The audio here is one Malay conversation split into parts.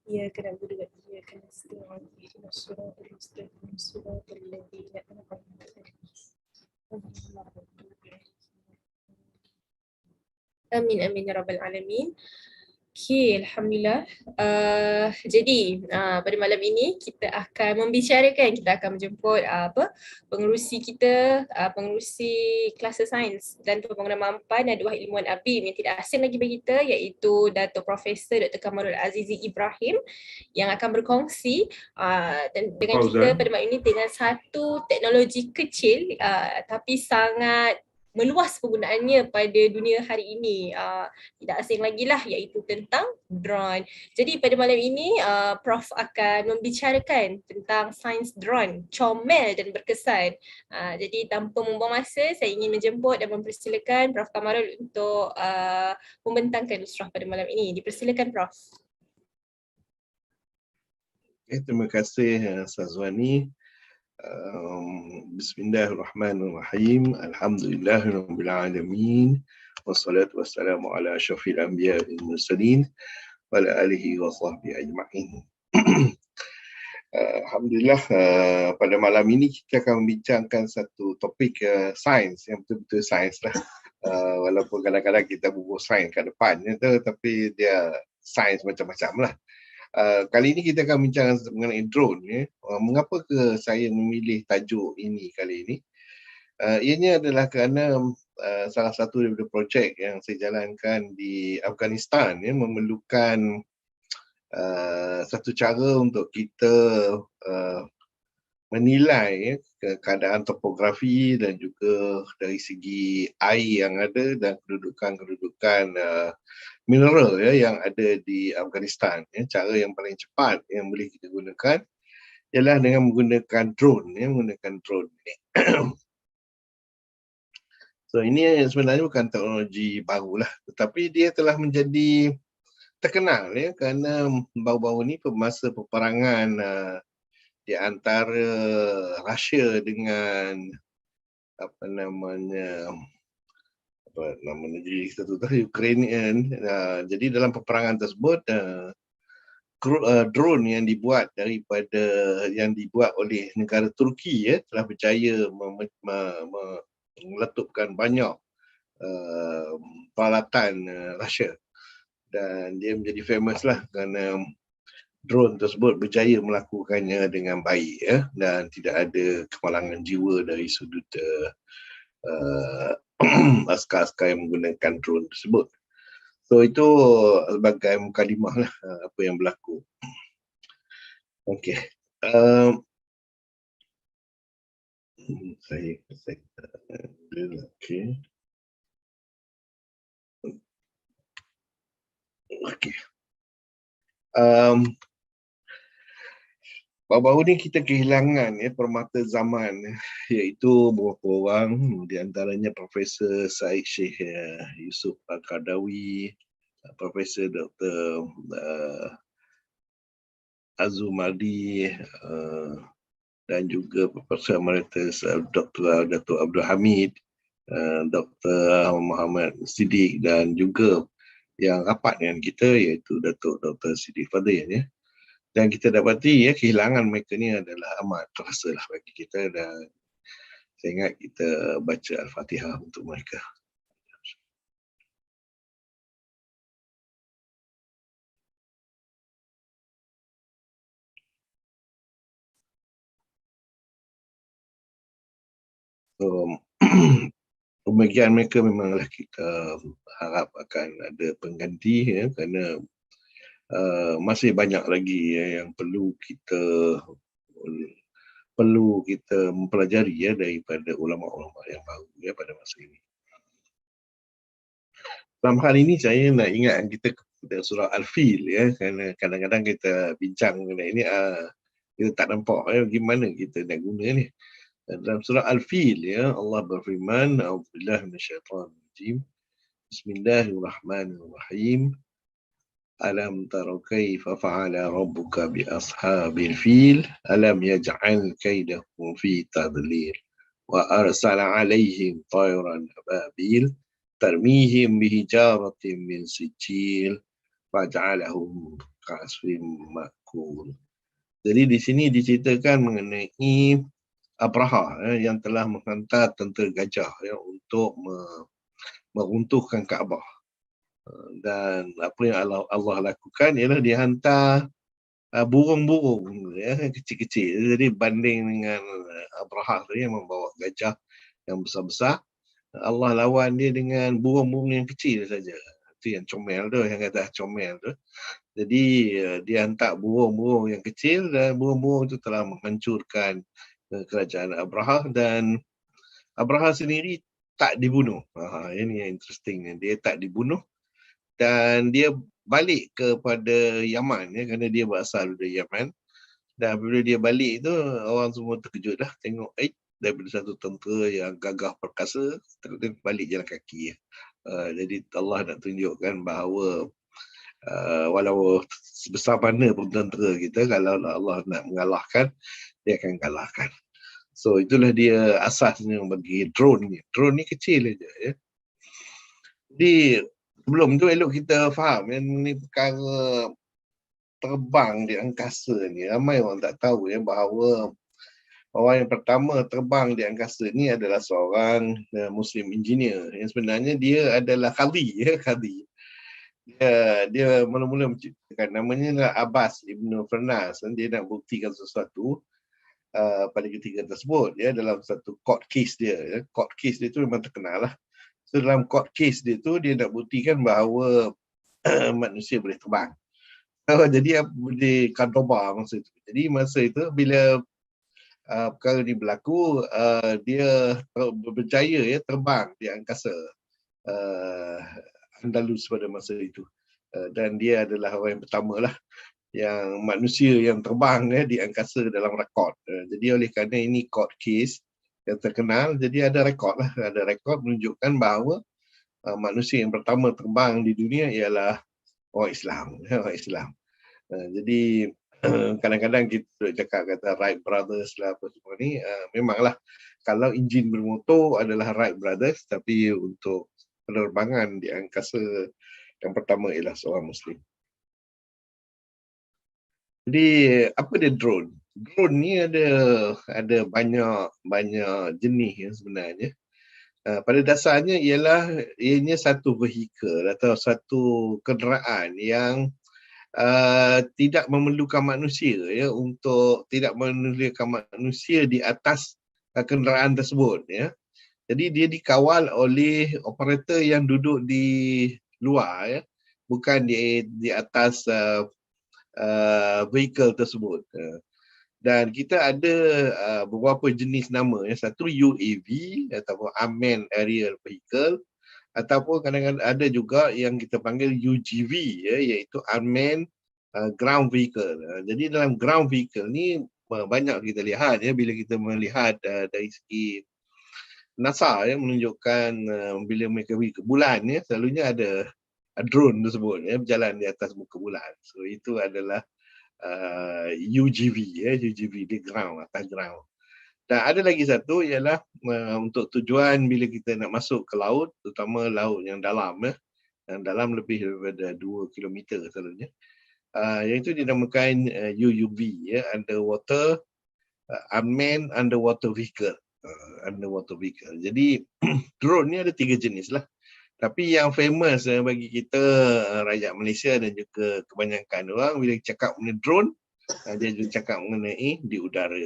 إياك نعبد وإياك نستعين اهدنا الصراط المستقيم صراط الذين أنعمت عليهم. Amin amin ya rabbal alamin. Okay, Alhamdulillah. Jadi pada malam ini kita akan membicarakan, kita akan menjemput pengerusi kita, pengerusi kelas sains dan pembangunan mampan dan dua ilmuwan ABIM yang tidak asing lagi bagi kita, iaitu Dato' Profesor Dr. Kamarul Azizi Ibrahim yang akan berkongsi dengan kita pada malam ini dengan satu teknologi kecil tapi sangat meluas penggunaannya pada dunia hari ini, tidak asing lagi lah, iaitu tentang drone. Jadi pada malam ini Prof akan membicarakan tentang sains drone, comel dan berkesan. Jadi tanpa membuang masa, saya ingin menjemput dan mempersilakan Prof Kamarul untuk membentangkan usrah pada malam ini. Dipersilakan Prof. Terima kasih Sazwani. Bismillahirrahmanirrahim. Alhamdulillahirabbil alamin. Wassalatu wassalamu ala asyrafil anbiya wal mursalin wa ala alihi wa sahbihi ajma'in. Alhamdulillah, pada malam ini kita akan membincangkan satu topik sains yang betul-betul sains lah. Walaupun kadang-kadang kita bubuh sains kat depan tapi dia sains macam-macam lah. Kali ini kita akan bincang mengenai drone. Mengapa ke saya memilih tajuk ini kali ini? Ianya adalah kerana salah satu daripada projek yang saya jalankan di Afghanistan memerlukan satu cara untuk kita menilai keadaan topografi dan juga dari segi air yang ada dan kedudukan mineral yang ada di Afghanistan. Cara yang paling cepat yang boleh kita gunakan ialah dengan menggunakan drone. So ini sebenarnya bukan teknologi baru lah, tetapi dia telah menjadi terkenal kerana baru-baru ni masa peperangan di antara Rusia dengan nama negeri kita tu Ukrainian. Jadi dalam peperangan tersebut drone yang dibuat oleh negara Turki telah berjaya meletupkan banyak peralatan Rusia, dan dia menjadi famous lah kerana drone tersebut berjaya melakukannya dengan baik dan tidak ada kemalangan jiwa dari sudut askar-askar yang menggunakan drone tersebut. So itu sebagai mukadimah lah apa yang berlaku. Okey. Saya okey. Okey. Baru-baru ni kita kehilangan permata zaman, iaitu beberapa orang, di antaranya Profesor Said Sheikh Yusof Al-Qaradawi, Profesor Dr. Azumardi, dan juga Profesor Emeritus Dr. Abdul Hamid, Dr. Muhammad Siddiq, dan juga yang rapat dengan kita iaitu Datuk Dr. Siddiq Fadil. Dan kita dapati kehilangan mereka ni adalah amat terasa lah bagi kita, dan saya ingat kita baca Al-Fatihah untuk mereka. So, pembagian mereka memanglah kita harap akan ada pengganti kerana masih banyak lagi yang perlu kita mempelajari daripada ulama-ulama yang baru pada masa ini. Dalam hal ini saya nak ingat kita kepada surah Al-Fil kerana kadang-kadang kita bincang mengenai ini kita tak nampak bagaimana kita nak guna ni. Dalam surah Al-Fil Allah berfirman, A'udzubillahi minasyaitonirrajim. Bismillahirrahmanirrahim. Alam tara kaifa fa'ala rabbuka bi ashabil fil alam yaj'al kaidahum fi tadlil wa arsala 'alaihim tayran ababil tarmihim bihijaratin min sijil faj'alahum ka'asfin ma'kul. Jadi di sini diceritakan mengenai Abraha yang telah menghantar tentera gajah untuk meruntuhkan Kaabah. Dan apa yang Allah lakukan ialah dia hantar burung-burung kecil-kecil. Jadi banding dengan Abraha yang membawa gajah yang besar-besar, Allah lawan dia dengan burung-burung yang kecil saja. Itu yang comel tu, yang kata comel tu. Jadi dia hantar burung-burung yang kecil dan burung-burung itu telah menghancurkan kerajaan Abraha, dan Abraha sendiri tak dibunuh. Ini yang interesting. Dia tak dibunuh dan dia balik kepada Yaman kerana dia berasal dari Yaman. Dan bila dia balik tu, orang semua terkejut dah tengok daripada satu tentera yang gagah perkasa dia balik jalan kaki. Jadi Allah nak tunjukkan bahawa walau sebesar mana pun tentera kita, kalau Allah nak mengalahkan, dia akan kalahkan. So itulah dia asasnya bagi drone ni. Drone ni kecil aja ya. Jadi sebelum tu elok kita faham yang ni perkara terbang di angkasa ni. Ramai orang tak tahu bahawa orang yang pertama terbang di angkasa ni adalah seorang Muslim engineer. Yang sebenarnya dia adalah Khadi. Dia mula-mula menciptakan, namanya adalah Abbas Ibn Firnas. Dia nak buktikan sesuatu pada ketika tersebut dalam satu court case dia. Court case dia tu memang terkenal lah. So dalam court case dia tu dia nak buktikan bahawa manusia boleh terbang. Jadi di Cordoba masa itu. Jadi masa itu bila perkara ni berlaku, dia berjaya terbang di angkasa Andalus pada masa itu. Dan dia adalah orang yang pertama lah yang manusia yang terbang di angkasa dalam rekod. Jadi oleh kerana ini court case yang terkenal, jadi ada rekod lah. Ada rekod menunjukkan bahawa manusia yang pertama terbang di dunia ialah orang Islam. Orang Islam. Jadi kadang-kadang kita cakap kata Wright Brothers lah apa semua ni. Memanglah kalau enjin bermotor adalah Wright Brothers, tapi untuk penerbangan di angkasa yang pertama ialah seorang Muslim. Jadi apa dia drone? Drone ni ada banyak jenis sebenarnya. Pada dasarnya ianya satu vehikel atau satu kenderaan yang tidak memerlukan manusia tidak memerlukan manusia di atas kenderaan tersebut Jadi dia dikawal oleh operator yang duduk di luar bukan di atas vehicle tersebut. Dan kita ada beberapa jenis nama. Satu UAV ataupun Unmanned Aerial Vehicle, ataupun kadang-kadang ada juga yang kita panggil UGV iaitu Unmanned Ground Vehicle. Jadi dalam ground vehicle ni banyak kita lihat bila kita melihat dari segi NASA menunjukkan bila mereka pergi ke bulan selalunya ada drone tersebut berjalan di atas muka bulan. So itu adalah UGV di ground, atas ground. Dan ada lagi satu ialah untuk tujuan bila kita nak masuk ke laut, terutama laut yang dalam yang dalam lebih daripada 2 km selalunya. Yang itu dinamakan UUV Underwater Unmanned Underwater Vehicle. Underwater Vehicle. Jadi drone ni ada 3 jenis lah. Tapi yang famous bagi kita rakyat Malaysia dan juga kebanyakan orang bila cakap mengenai drone, dia juga cakap mengenai di udara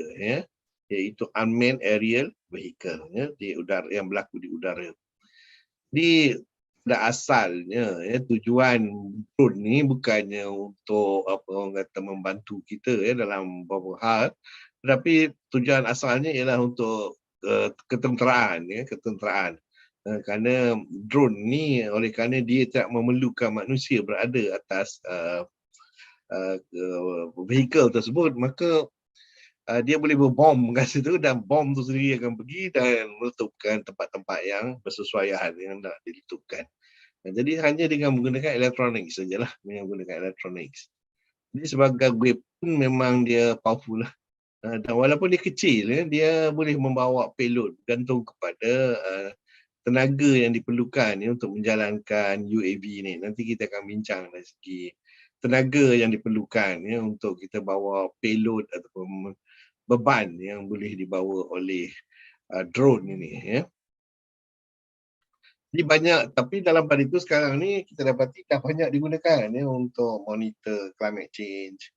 iaitu Unmanned Aerial Vehicle di udara, yang berlaku di udara. Jadi pada asalnya tujuan drone ni bukannya untuk apa orang kata membantu kita dalam beberapa hal, tetapi tujuan asalnya ialah untuk ketenteraan kerana drone ni oleh kerana dia tak memerlukan manusia berada atas vehicle tersebut, maka dia boleh berbom kat situ dan bom tu sendiri akan pergi dan meletupkan tempat-tempat yang bersesuaian yang nak diletupkan. Jadi hanya dengan menggunakan elektronik sajalah, Jadi sebagai weapon memang dia powerful lah. Dan walaupun dia kecil, dia boleh membawa payload bergantung kepada tenaga yang diperlukan untuk menjalankan UAV ni. Nanti kita akan bincang dari segi tenaga yang diperlukan untuk kita bawa payload ataupun beban yang boleh dibawa oleh drone ini. Jadi banyak, tapi dalam pada itu sekarang ni kita dapati dah banyak digunakan untuk monitor climate change,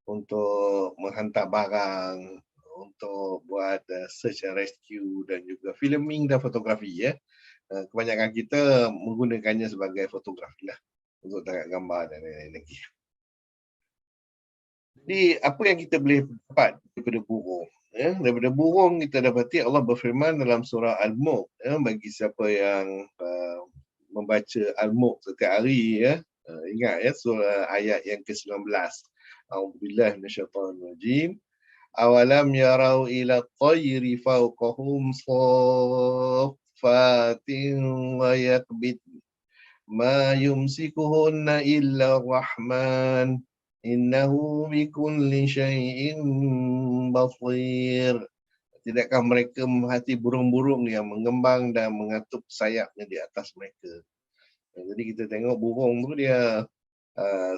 untuk menghantar barang, untuk buat search and rescue dan juga filming dan fotografi. Kebanyakan kita menggunakannya sebagai fotografi lah untuk tangkap gambar dan lain-lain lagi. Jadi apa yang kita boleh dapat daripada burung? Daripada burung kita dapati Allah berfirman dalam surah Al-Mulk, bagi siapa yang membaca Al-Mulk setiap hari, ingat surah ayat yang ke-19. A'udzubillahi minasyaitonir rajim. Awalam yarau ila at-tayri fawqahum saffatin wa yaqbid ma yumsikuhunna illa rahman innahu bikulli syai'in basir. Tidakkah mereka merhati burung-burung yang mengembang dan mengatup sayapnya di atas mereka? Jadi kita tengok burung tu dia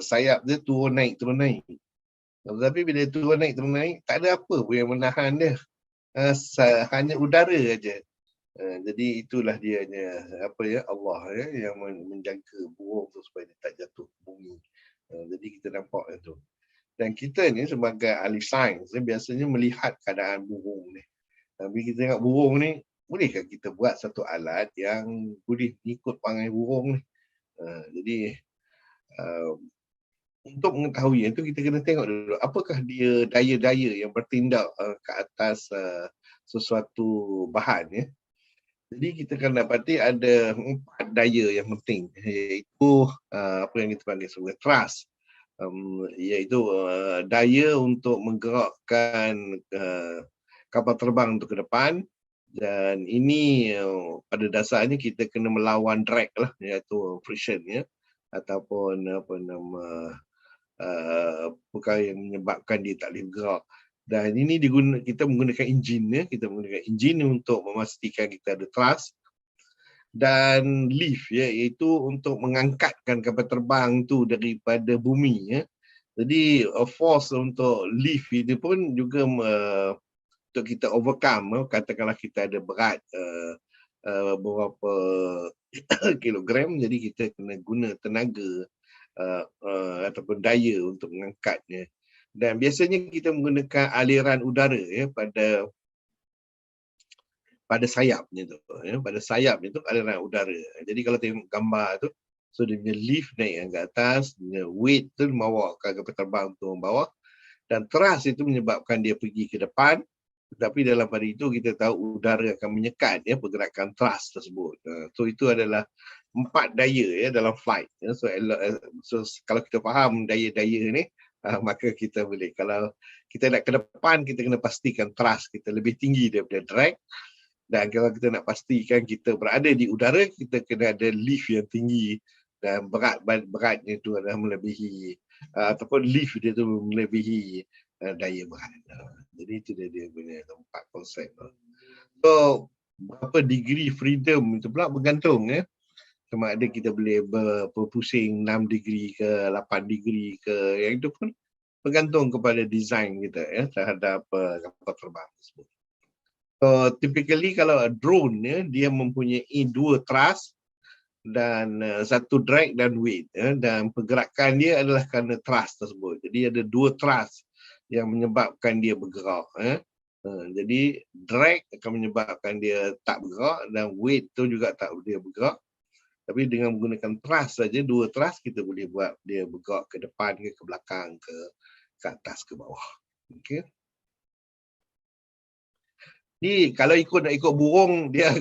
sayap dia turun naik. Tetapi bila turun naik, tak ada apa pun yang menahan dia. Hanya udara aja. Jadi itulah dia Allah yang menjaga burung tu supaya dia tak jatuh ke bumi. Jadi kita nampak itu. Dan kita ni sebagai ahli sains biasanya melihat keadaan burung ni. Bila kita tengok burung ni, bolehkah kita buat satu alat yang boleh ikut perangai burung ni? Jadi untuk mengetahui itu kita kena tengok dulu apakah dia daya-daya yang bertindak ke atas sesuatu bahan. Jadi kita akan dapati ada 4 daya yang penting, iaitu apa yang kita panggil sebagai thrust, iaitu daya untuk menggerakkan kapal terbang untuk ke depan, dan ini pada dasarnya kita kena melawan drag lah, iaitu friction ataupun perkara yang menyebabkan dia tak boleh bergerak. Dan ini kita menggunakan enjin, kita menggunakan enjin untuk memastikan kita ada thrust, dan lift, iaitu untuk mengangkatkan kapal terbang tu daripada bumi. Jadi force untuk lift itu pun juga untuk kita overcome. Katakanlah kita ada berat beberapa kilogram, jadi kita kena guna tenaga ataupun daya untuk mengangkatnya. Dan biasanya kita menggunakan aliran udara pada sayapnya tu. Pada sayapnya tu aliran udara. Jadi kalau tengok gambar tu, so dia punya lift naik ke atas, dia weight tu membawa kapal terbang tu bawah, dan thrust itu menyebabkan dia pergi ke depan. Tetapi dalam pada itu kita tahu udara akan menyekat pergerakan thrust tersebut. So itu adalah 4 daya dalam flight. So kalau kita faham daya-daya ni, maka kita boleh. Kalau kita nak ke depan, kita kena pastikan thrust kita lebih tinggi daripada drag. Dan kalau kita nak pastikan kita berada di udara, kita kena ada lift yang tinggi, dan beratnya itu adalah melebihi ataupun lift dia tu melebihi daya berat. Jadi itu dia punya 4 konsep. So berapa degree freedom itu pula bergantung sama ada kita boleh berpusing 6 degree ke 8 degree ke, yang itu pun bergantung kepada design kita terhadap kapal terbang tersebut. So typically kalau drone dia mempunyai 2 thrust dan 1 drag dan weight, dan pergerakan dia adalah kerana thrust tersebut. Jadi ada 2 thrust yang menyebabkan dia bergerak. Jadi drag akan menyebabkan dia tak bergerak, dan weight tu juga tak boleh bergerak. Tapi dengan menggunakan thrust saja, 2 thrust kita boleh buat dia bergerak ke depan ke belakang ke atas ke bawah. Okey. Ni kalau nak ikut burung, dia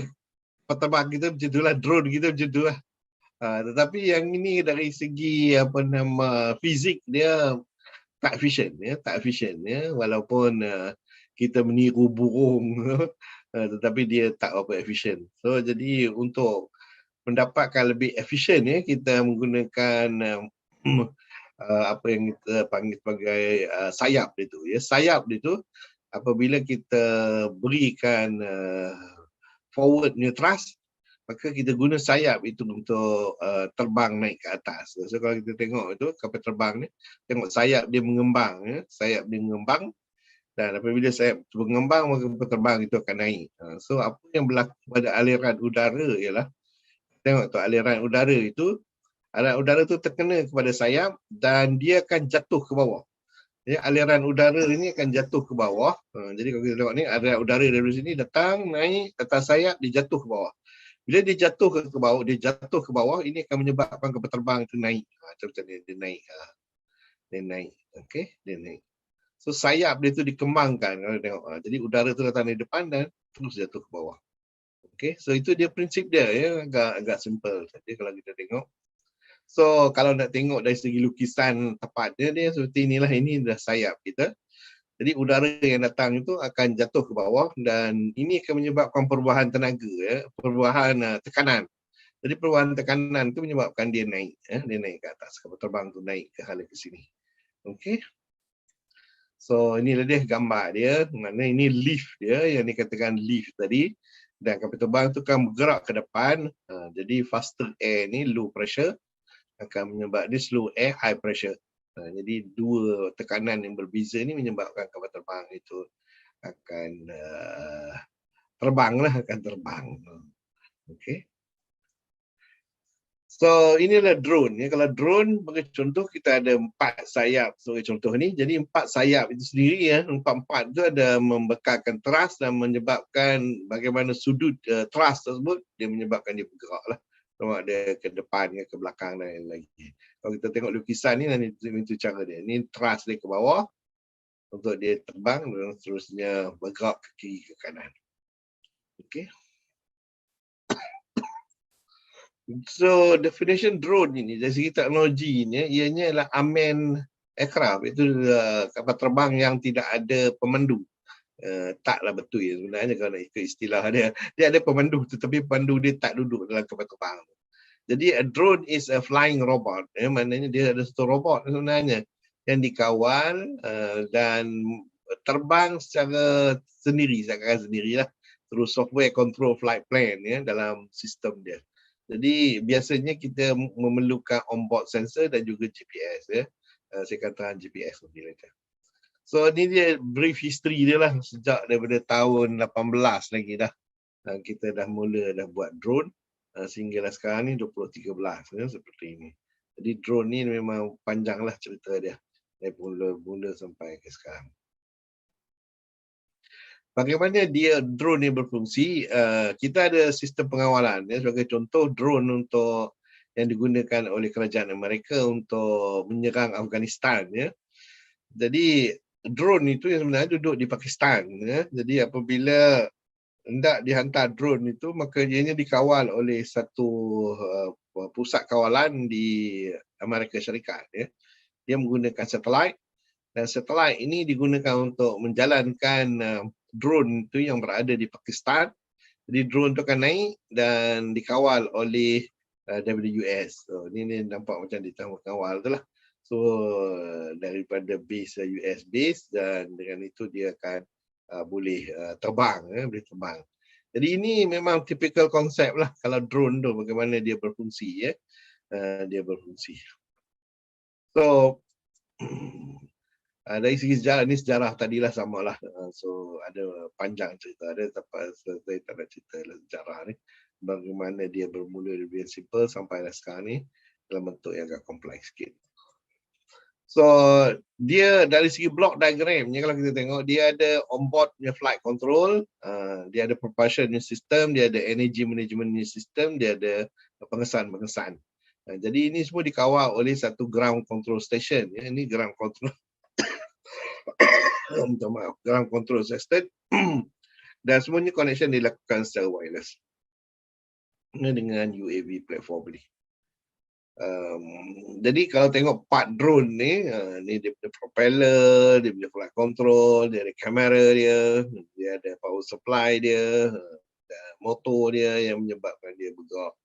peterbang kita macam itulah, drone kita macam itulah. Tetapi yang ini dari segi fizik dia tak efisien, walaupun kita meniru burung tetapi dia tak apa efisien. So jadi untuk mendapatkan lebih efisien kita menggunakan apa yang kita panggil sebagai sayap itu. Sayap itu apabila kita berikan forward thrust, maka kita guna sayap itu untuk terbang naik ke atas. So kalau kita tengok itu kapal terbang ni, tengok sayap dia mengembang, ya. Sayap dia mengembang, dan apabila sayap mengembang maka kapal terbang itu akan naik. So apa yang berlaku pada aliran udara ialah, tengok tu aliran udara itu terkena kepada sayap dan dia akan jatuh ke bawah. Ya, aliran udara ini akan jatuh ke bawah. Jadi kalau kita tengok ni, aliran udara dari sini datang, naik atas sayap, dia jatuh ke bawah. Bila dia jatuh ke bawah, ini akan menyebabkan kapal terbang itu naik. Macam ni, dia naik. Dia naik. Okey, dia naik. So sayap dia tu dikembangkan kalau tengok. Jadi udara tu datang dari depan dan terus jatuh ke bawah. Okey, so itu dia prinsip dia, ya, agak simple. Jadi kalau kita tengok, so kalau nak tengok dari segi lukisan tepat dia seperti inilah, ini dah sayap kita. Jadi udara yang datang itu akan jatuh ke bawah dan ini akan menyebabkan perubahan tenaga, ya, perubahan tekanan. Jadi perubahan tekanan itu menyebabkan dia naik, ya, dia naik ke atas, kapal terbang tu naik ke hala ke sini. Okey. So inilah dia gambar dia, mana ini lift dia yang dikatakan lift tadi, dan kapal terbang itu akan bergerak ke depan. Jadi faster air ni low pressure akan menyebabkan dia slow air high pressure. Jadi dua tekanan yang berbeza ni menyebabkan kapal terbang itu akan terbang. Okey. So inilah drone. Ya, kalau drone sebagai contoh, kita ada 4 sayap sebagai contoh ni. Jadi 4 sayap itu sendiri, ya, 4 itu ada membekalkan thrust dan menyebabkan bagaimana sudut thrust tersebut dia menyebabkan dia bergerak lah. Sama ada ke depan, ke belakang dan lain-lain. Kalau kita tengok lukisan ni, itu cara dia. Ini thrust dia ke bawah untuk dia terbang dan seterusnya bergerak ke kiri ke kanan. Okey. So definition drone ini dari segi teknologi ni, ianya adalah unmanned aircraft, iaitu kapal terbang yang tidak ada pemandu. Taklah betul ya sebenarnya kalau nak ikut istilah dia. Dia ada pemandu tetapi pemandu dia tak duduk dalam kapal terbang. Jadi a drone is a flying robot. Maknanya dia ada satu robot sebenarnya yang dikawal dan terbang secara sendirilah through software control flight plan, ya, dalam sistem dia. Jadi biasanya kita memerlukan onboard sensor dan juga GPS, ya. Saya katakan GPS lebih lanjut. So ni dia brief history dia lah, sejak daripada tahun 18 lagi dah. Kita dah buat drone. Sehinggalah sekarang ni 2013, ya, seperti ini. Jadi drone ni memang panjanglah cerita dia dari mula sampai ke sekarang. Bagaimana dia drone ni berfungsi? Kita ada sistem pengawalan, ya. Sebagai contoh, drone untuk yang digunakan oleh kerajaan Amerika untuk menyerang Afghanistan, ya. Jadi drone itu yang sebenarnya duduk di Pakistan, ya. Jadi apabila hendak dihantar drone itu, maka ianya dikawal oleh satu pusat kawalan di Amerika Syarikat, ya. Dia menggunakan satelit dan satelit ini digunakan untuk menjalankan drone itu yang berada di Pakistan. Jadi drone itu akan naik dan dikawal oleh daripada US. So ini nampak macam dikawal tu lah. So daripada base US base, dan dengan itu dia akan boleh terbang, boleh terbang. Jadi ini memang typical konsep lah kalau drone tu, bagaimana dia berfungsi, ya. Dia berfungsi. So dari segi sejarah, ni sejarah tadilah samalah. So ada panjang cerita, ada tapi saya tak nak cerita sejarah ni, bagaimana dia bermula dari simple sampai sekarang ni dalam bentuk yang agak kompleks sikit. So dia dari segi block diagramnya, kalau kita tengok, dia ada onboard punya flight control, dia ada propulsion system, dia ada energy management system, dia ada pengesan. Jadi ini semua dikawal oleh satu ground control station, ya. Ini ground control ground control system dan semuanya connection dilakukan secara wireless dengan UAV platform ni. Jadi kalau tengok part drone ni, ni dia punya propeller, dia punya flight control, dia ada kamera dia ada power supply dia, motor dia yang menyebabkan dia bergerak,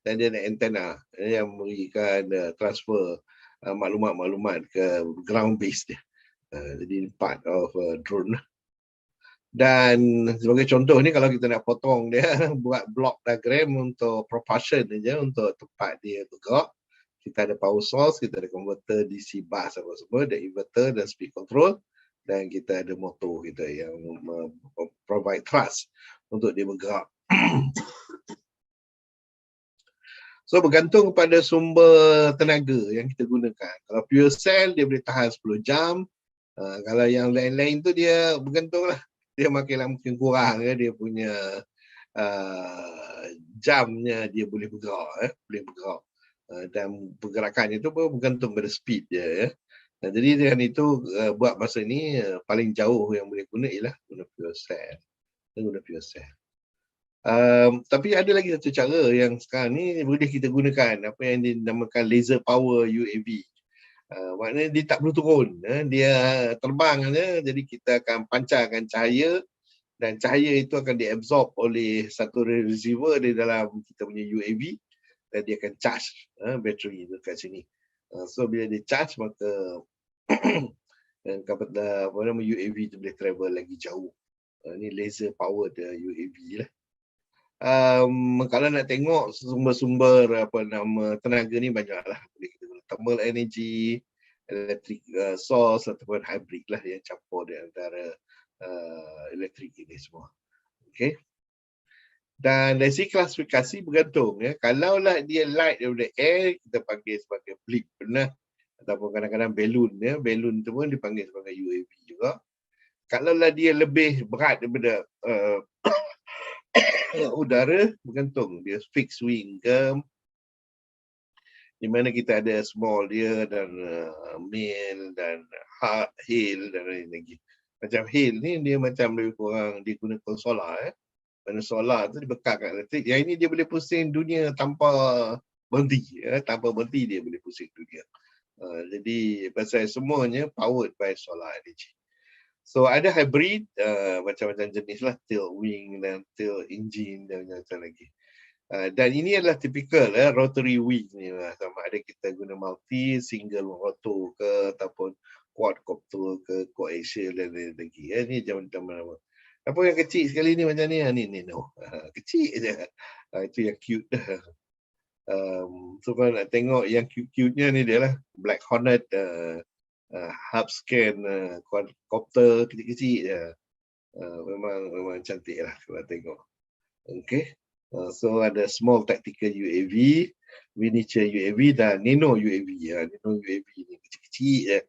dan dia ada antena yang memberikan transfer maklumat-maklumat ke ground base dia. Jadi part of drone. Dan sebagai contoh ni kalau kita nak potong dia buat block diagram untuk propulsion aja, untuk tempat dia bergerak, kita ada power source, kita ada converter DC bus apa semua, ada inverter dan speed control, dan kita ada motor kita yang provide thrust untuk dia bergerak. So bergantung kepada sumber tenaga yang kita gunakan. Kalau fuel cell dia boleh tahan 10 jam. Kalau yang lain-lain tu dia bergantung lah. Dia makin lama makin kurang dia punya jamnya dia boleh bergerak. Boleh bergerak. Dan pergerakannya tu pun bergantung pada speed dia. Jadi dengan itu buat masa ni paling jauh yang boleh guna ialah guna fuel cell. Guna fuel cell. Tapi ada lagi satu cara yang sekarang ni boleh kita gunakan, apa yang dinamakan laser power UAV. Maknanya dia tak perlu turun, dia terbang saja, jadi kita akan pancarkan cahaya dan cahaya itu akan diabsorb oleh satu receiver di dalam kita punya UAV dan dia akan charge bateri itu kat sini. So bila dia charge maka apa nama UAV itu boleh travel lagi jauh. Ini laser powered UAV lah. Kalau nak tengok sumber-sumber apa nama tenaga ni banyaklah. Boleh kita guna thermal energy, electric source ataupun hybrid lah yang campur di antara elektrik ini semua. Okey. Dan dari segi klasifikasi bergantung ya. Kalaulah dia light daripada air, kita panggil sebagai blip benar, ataupun kadang-kadang balloon ya. Balloon tu pun dipanggil sebagai UAV juga. Kalaulah dia lebih berat daripada udara, bergantung dia fixed wing ke, di mana kita ada small dia dan main dan hard hail dan lain lagi. Macam hail ni dia macam lebih kurang digunakan solar Mana solar tu dibekalkan elektrik. Yang ini dia boleh pusing dunia tanpa berhenti tanpa berhenti dia boleh pusing dunia. Jadi pasal semuanya powered by solar energy. So ada hybrid macam-macam jenis lah, tilt wing dan tilt engine dan macam lagi. Dan ini adalah typical rotary wing ni lah. Sama ada kita guna multi, single rotor ke ataupun quadcopter ke, coaxial dan lain lagi. Ini zaman-zaman. Apa yang kecil sekali ni macam ni? Ni no. Kecil je. Itu yang cute dah. So kalau nak tengok yang cute-cute-nya ni dia lah. Black Hornet, Hubscan, quadcopter kecil-kecil je. Memang cantik lah kalau tengok. Okay. So ada small tactical UAV, miniature UAV dan nano UAV. Nano UAV ni kecil-kecil je.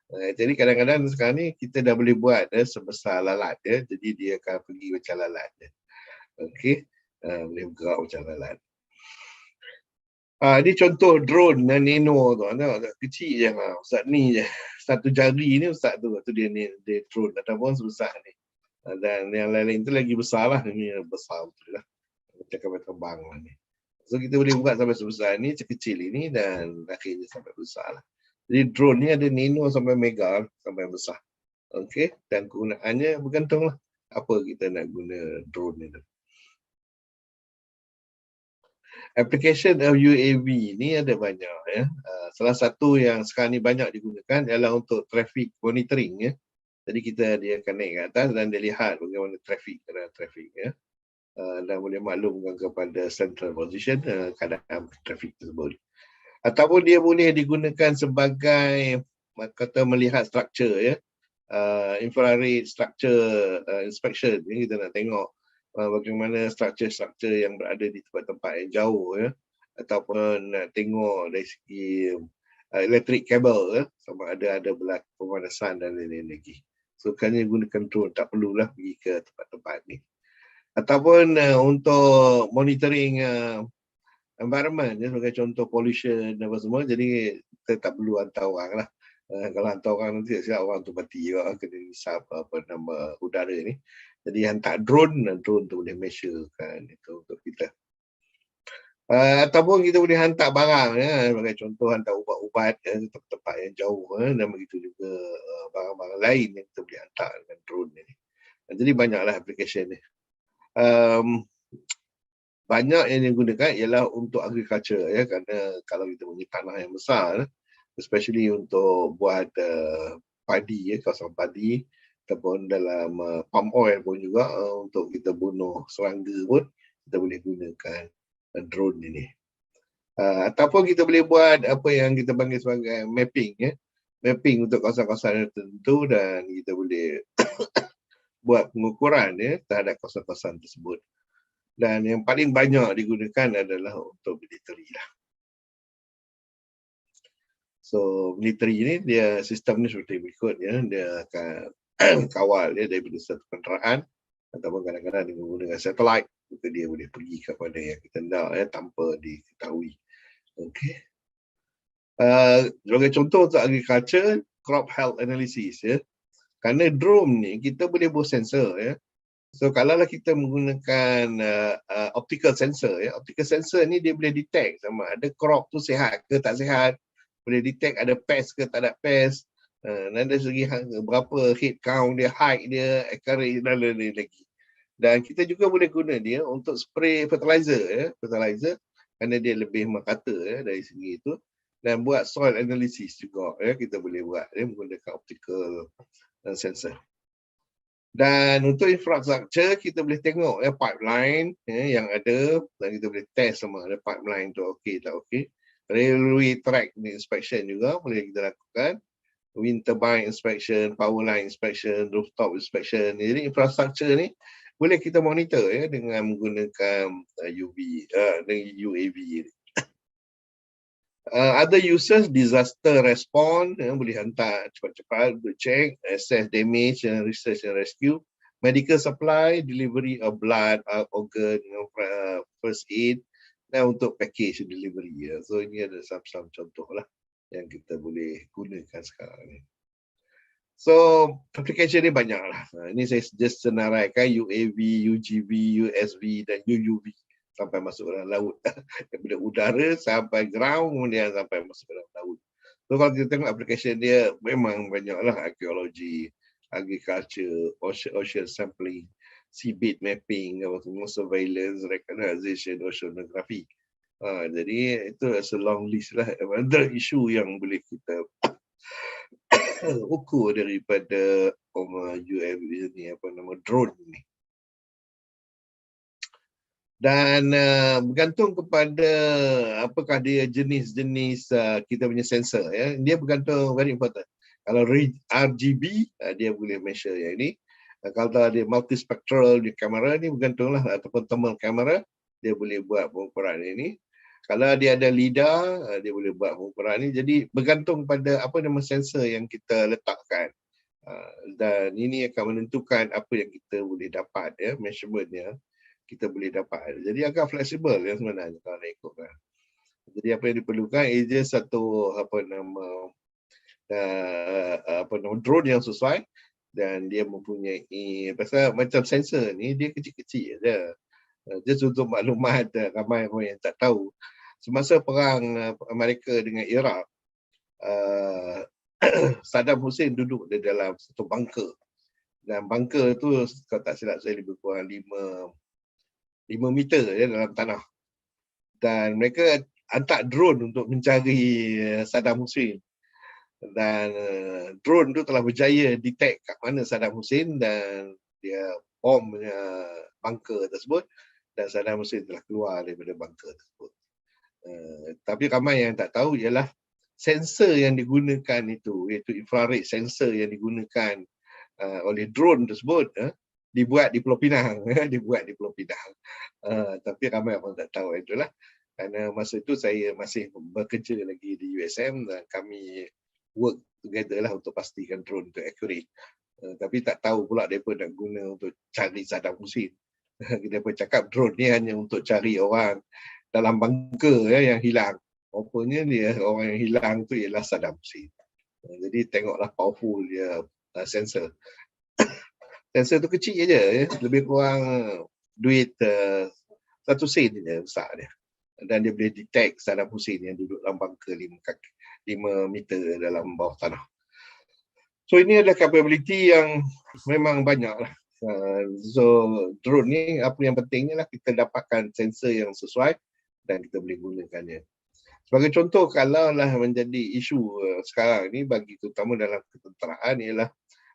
Jadi kadang-kadang sekarang ni kita dah boleh buat sebesar lalat jadi dia akan pergi macam lalat Okey. Boleh bergerak macam lalat. Ini contoh drone nano tu. Kecil je Ustaz ni je. Satu jari ni Ustaz tu dia drone ataupun sebesar ni. Dan yang lain-lain tu lagi besar lah. Ini besar betul lah. Macam kapal terbang lah ni. So kita boleh buat sampai sebesar ni, kecil ini dan akhirnya sampai besar lah. Jadi drone ni ada nano sampai mega sampai besar. Okey, dan kegunaannya bergantunglah apa kita nak guna drone ni. Application of UAV ni ada banyak ya. Salah satu yang sekarang ni banyak digunakan ialah untuk traffic monitoring ya. Jadi dia akan naik ke atas dan dia lihat bagaimana traffic ya. Dan boleh maklumkan kepada central position keadaan trafik tersebut. Ataupun dia boleh digunakan sebagai kata melihat struktur ya. Infrared structure inspection ni kita nak tengok bagaimana struktur-struktur yang berada di tempat-tempat yang jauh ya. Ataupun nak tengok dari segi electric cable sama ada berlaku pemanasan dan lain-lain lagi. So kerana gunakan drone tak perlulah pergi ke tempat-tempat ni. Ataupun untuk monitoring environment sebagai contoh pollution dan apa semua, jadi kita tak perlu hantar orang lah. Kalau hantar orang nanti siap orang tu mati kena hisap apa nama udara ni. Jadi hantar drone tu boleh measurekan itu untuk kita. Ataupun kita boleh hantar barang sebagai contoh hantar ubat-ubat ke tempat-tempat yang jauh dan begitu juga barang-barang lain yang kita boleh hantar dengan drone ni. Jadi banyaklah aplikasi ni. Banyak yang digunakan ialah untuk agriculture ya, kerana kalau kita punya tanah yang besar especially untuk buat padi kawasan padi, ataupun dalam palm oil pun juga untuk kita bunuh serangga pun kita boleh gunakan drone ini. Ataupun kita boleh buat apa yang kita panggil sebagai mapping, ya. Mapping untuk kawasan-kawasan tertentu dan kita boleh buat pengukuran, ya, terhadap kawasan-kawasan tersebut. Dan yang paling banyak digunakan adalah untuk militeri lah. So militeri ini dia sistem ni seperti berikut, ya. Dia akan kawal dia daripada satu kenderaan ataupun kadang-kadang dengan menggunakan satelit, maka dia boleh pergi kepada yang kita nak, ya, tanpa diketahui. Okey. Sebagai contoh untuk agriculture, crop health analysis, ya. Kerana drone ni kita boleh buat sensor, ya. So kalaulah kita menggunakan optical sensor, ya. Optical sensor ni dia boleh detect sama ada crop tu sihat ke tak sihat, boleh detect ada pest ke tak ada pest, dan dari segi berapa head count dia, height dia, acreage dan lain-lain lagi. Dan kita juga boleh guna dia untuk spray fertilizer, ya. Fertilizer kerana dia lebih merata, ya, dari segi itu. Dan buat soil analysis juga, ya, kita boleh buat, ya, menggunakan optical sensor. Dan untuk infrastruktur kita boleh tengok, ya, pipeline, ya, yang ada dan kita boleh test sama ada pipeline tu okey tak okey. Railway track inspection juga boleh kita lakukan. Wind turbine inspection, power line inspection, rooftop inspection. Jadi infrastruktur ni boleh kita monitor, ya, dengan menggunakan UAV ni. Other uses, disaster response, boleh hantar cepat-cepat untuk check, assess damage, research and rescue, medical supply, delivery of blood, organ, first aid, dan untuk package delivery. Ya. So ini ada some contoh lah yang kita boleh gunakan sekarang ni. So application ni banyak lah. Ini saya just senaraikan UAV, UGV, USV dan UUV. Sampai masuk ke dalam laut. Daripada udara sampai ground, kemudian sampai masuk ke dalam laut. So kalau kita tengok aplikasi dia, memang banyaklah arkeologi, agriculture, ocean sampling, seabed mapping, surveillance, recognition, oceanography. Jadi itu a long list lah. Ada isu yang boleh kita ukur daripada UAV ni, drone ni. Dan bergantung kepada apakah dia jenis-jenis kita punya sensor, ya. Dia bergantung, very important. Kalau RGB dia boleh measure yang ini. Kalau dia multispectral di kamera ni bergantunglah, ataupun thermal kamera dia boleh buat pengukuran ini. Kalau dia ada LIDAR dia boleh buat pengukuran ini. Jadi bergantung pada apa nama sensor yang kita letakkan. Dan ini akan menentukan apa yang kita boleh dapat, ya, measurementnya kita boleh dapat. Jadi agak fleksibel, ya, sebenarnya kalau nak ikutkan. Jadi apa yang diperlukan is satu drone yang sesuai dan dia mempunyai, pasal macam sensor ni dia kecil-kecil je. Just untuk maklumat ramai orang yang tak tahu. Semasa perang Amerika dengan Iraq, Saddam Hussein duduk di dalam satu bunker. Dan bunker tu kalau tak silap saya lebih kurang 5 meter, ya, dalam tanah. Dan mereka hantar drone untuk mencari Saddam Hussein. Dan drone tu telah berjaya detect kat mana Saddam Hussein dan dia bom bunker tersebut dan Saddam Hussein telah keluar daripada bunker tersebut. Tapi ramai yang tak tahu ialah sensor yang digunakan itu, iaitu infrared sensor yang digunakan oleh drone tersebut, dibuat di Pulau Pinang, dibuat di Pulau Pinang. Tapi ramai orang tak tahu itulah. Kerana masa itu saya masih bekerja lagi di USM dan kami work together lah untuk pastikan drone itu accurate. Tapi tak tahu pula mereka nak guna untuk cari Saddam Hussein. Mereka cakap drone ni hanya untuk cari orang dalam bunker, ya, yang hilang. Rupanya dia orang yang hilang tu ialah Saddam Hussein. Jadi tengoklah powerful dia sensor. Sensor tu kecil je, ya. Lebih kurang duit 1 sen je besar dia. Dan dia boleh detect Saddam Hussein yang duduk dalam bunker 5 meter dalam bawah tanah. So ini adalah capability yang memang banyak lah. So drone ni apa yang pentingnya lah kita dapatkan sensor yang sesuai dan kita boleh gunakannya. Sebagai contoh, kalau lah menjadi isu sekarang ni bagi terutama dalam ketenteraan ialah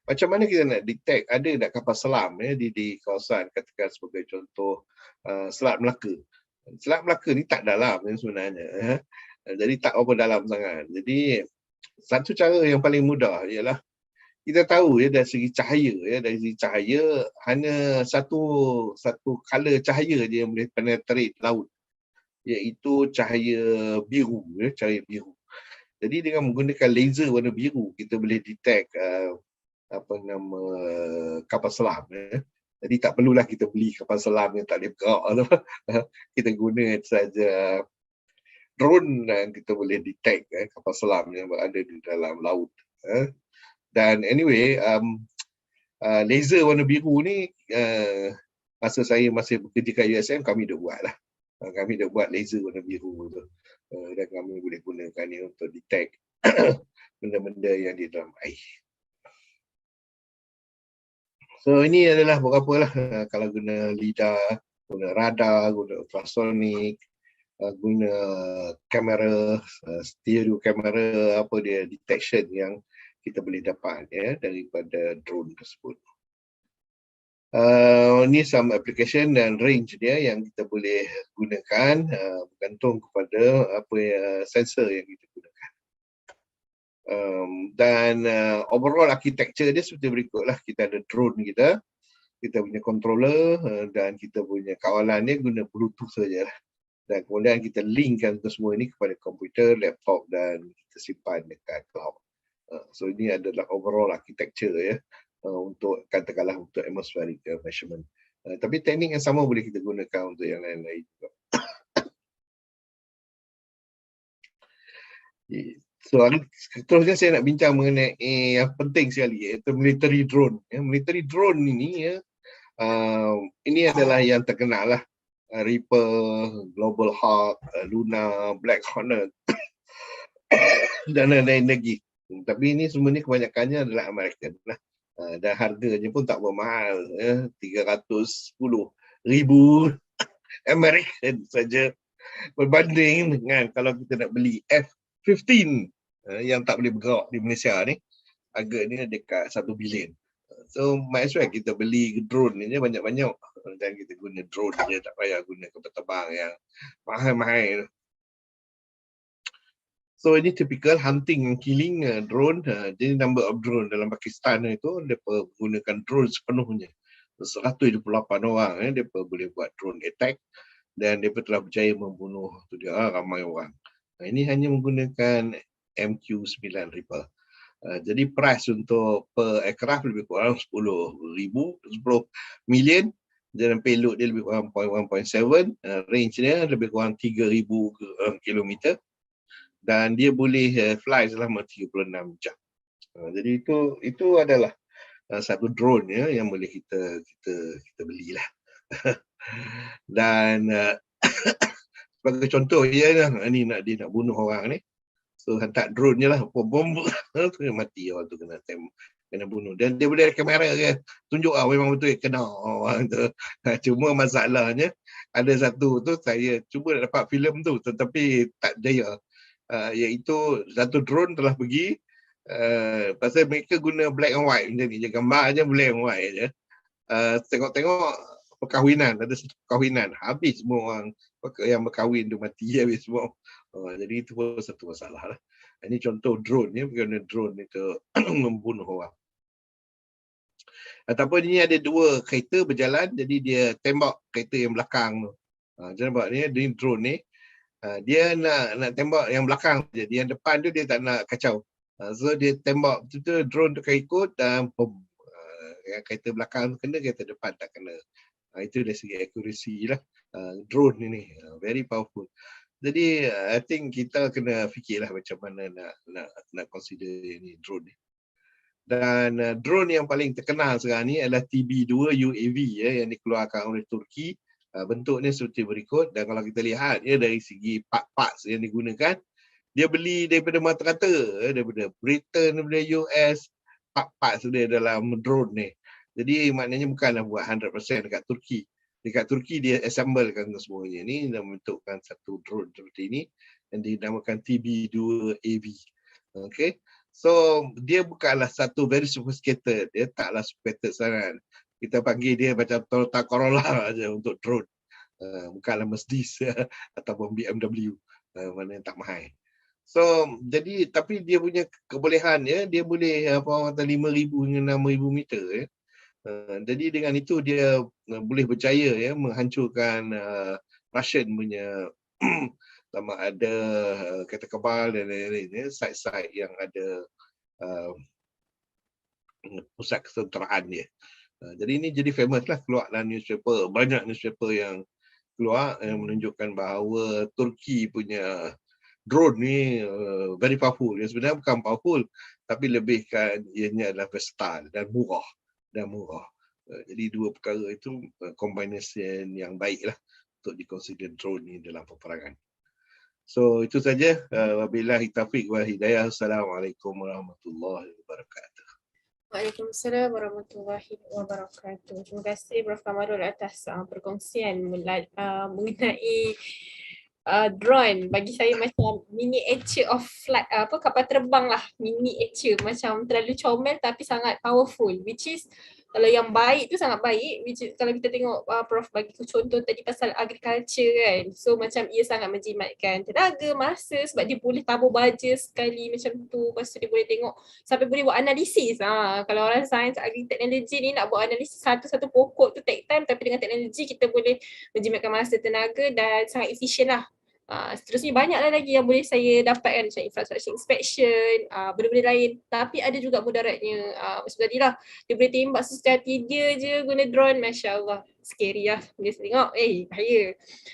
Macam mana kita nak detect ada tak kapal selam di kawasan, katakan sebagai contoh Selat Melaka. Selat Melaka ni tak dalam sebenarnya. Jadi tak apa dalam sangat. Jadi satu cara yang paling mudah ialah kita tahu dari segi cahaya, dari segi cahaya hanya satu color cahaya je yang boleh penetrate laut, iaitu cahaya biru, cahaya biru. Jadi dengan menggunakan laser warna biru kita boleh detect kapal selam. Jadi tak perlulah kita beli kapal selam yang tak boleh bergerak. Kita guna saja drone dan kita boleh detect kapal selam yang berada di dalam laut. Dan anyway, laser warna biru ni masa saya masih bekerja kat USM kami dah buat lah. Kami dah buat laser warna biru tu. Dan kami boleh gunakan ni untuk detect benda-benda yang di dalam air. So ini adalah beberapa lah, kalau guna lidar, guna radar, guna ultrasonic, guna kamera, stereo kamera, apa dia detection yang kita boleh dapat daripada drone tersebut. Ni some application dan range dia yang kita boleh gunakan bergantung kepada apa sensor yang kita gunakan. Dan overall architecture dia seperti berikutlah. Kita ada drone kita punya controller dan kita punya kawalan dia guna Bluetooth sajalah. Dan kemudian kita linkkan semua ini kepada komputer, laptop dan kita simpan dekat cloud. So ini adalah overall architecture untuk katakanlah untuk atmospheric measurement. Tapi teknik yang sama boleh kita gunakan untuk yang lain-lain juga. So seterusnya saya nak bincang mengenai yang penting sekali, iaitu military drone. Military drone ini ini adalah yang terkenal lah. Reaper, Global Hawk, Luna, Black Hornet dan lain-lain lagi. Tapi ini semua ni kebanyakannya adalah American lah. Dan harganya pun tak bermahal, 310,000 American saja, berbanding dengan kalau kita nak beli F-15 yang tak boleh bergerak di Malaysia ni, harganya dekat 1 bilion. So might as well kita beli drone ni banyak-banyak dan kita guna drone je, tak payah guna kapal terbang yang mahal-mahal. So ini typical hunting and killing drone. Jadi number of drone dalam Pakistan itu mereka menggunakan drone sepenuhnya. 128 orang mereka boleh buat drone attack dan mereka telah berjaya membunuh ramai orang. Ini hanya menggunakan MQ-9 Reaper. Jadi price untuk per aircraft lebih kurang 10 million dan payload dia lebih kurang 1.7, range dia lebih kurang 3,000 kilometer dan dia boleh fly selama 36 jam. Jadi itu adalah satu drone yang boleh kita belilah. Dan sebagai contoh dia nak bunuh orang ni. So hantar drone je lah, bom tu mati orang tu, kena bunuh. Dan dia boleh ada kamera ke, tunjuk memang betul kena orang tu. Cuma masalahnya ada satu tu saya cuba nak dapat filem tu tetapi tak jaya. Iaitu satu drone telah pergi, pasal mereka guna black and white macam ni je, gambar je black and white je. Tengok-tengok perkahwinan, ada satu perkahwinan, habis semua orang yang berkahwin tu mati habis semua. Jadi itu pun satu masalah lah. Ini contoh drone kerana drone itu membunuh orang. Ataupun ini ada dua kereta berjalan, jadi dia tembak kereta yang belakang tu. Jadi nampak ni drone ni, dia nak tembak yang belakang je, yang depan tu dia tak nak kacau. So dia tembak tu drone tu akan ikut dan bom. Yang kereta belakang tu kena, kereta depan tak kena. Itu dari segi accuracy lah. Drone ini very powerful. Jadi I think kita kena fikirlah macam mana nak consider ini drone ni. Dan drone yang paling terkenal sekarang ni adalah TB2 UAV yang dikeluarkan oleh Turki. Bentuknya seperti berikut, dan kalau kita lihat dari segi parts yang digunakan, dia beli daripada mata-mata, daripada Britain, daripada US, parts dia dalam drone ni. Jadi maknanya bukanlah buat 100% dekat Turki. Dekat Turki dia assemblekan semuanya ni dan membentukkan satu drone seperti ini yang dinamakan TB2 AV. Okay. So dia bukanlah satu very sophisticated, dia taklah sophisticated sangat. Kita panggil dia macam Toyota Corolla aja untuk drone. Bukanlah Mercedes ataupun BMW, mana yang tak mahal. So jadi tapi dia punya kebolehan ya, dia boleh apa orang kata 5,000 hingga 6,000 meter ya. Jadi dengan itu dia boleh berjaya ya menghancurkan Russian punya sama ada kereta kebal dan lain-lain ya, site-site yang ada uh, pusat ketenteraan dia. Jadi ini jadi famous lah, keluar dalam newspaper, banyak newspaper yang keluar yang menunjukkan bahawa Turki punya drone ni very powerful. Yang sebenarnya bukan powerful, tapi lebihkan ianya adalah versatile dan murah. Jadi dua perkara itu combination yang baik lah untuk dikonsider drone ni dalam peperangan. So itu saja. Wabillahi taufiq wal hidayah. Assalamualaikum warahmatullahi wabarakatuh. Waalaikumsalam warahmatullahi wabarakatuh. Terima kasih Prof. Kamarul atas perkongsian mengenai drone. Bagi saya macam miniature of flight, kapal terbang lah, miniature, macam terlalu comel tapi sangat powerful, which is kalau yang baik tu sangat baik, which is, kalau kita tengok Prof bagi contoh tadi pasal agriculture kan, so macam ia sangat menjimatkan tenaga, masa, sebab dia boleh tabur baja sekali macam tu, lepas tu dia boleh tengok sampai boleh buat analisis. Kalau orang sains agri teknologi ni nak buat analisis satu-satu pokok tu take time, tapi dengan teknologi kita boleh menjimatkan masa, tenaga dan sangat efisien lah. Seterusnya banyaklah lagi yang boleh saya dapatkan macam infrastructure inspection, benda-benda lain. Tapi ada juga mudaratnya. Macam tadi lah, dia boleh tembak sesekali dia je guna drone, Masya Allah. Scary lah. Dia tengok, bahaya.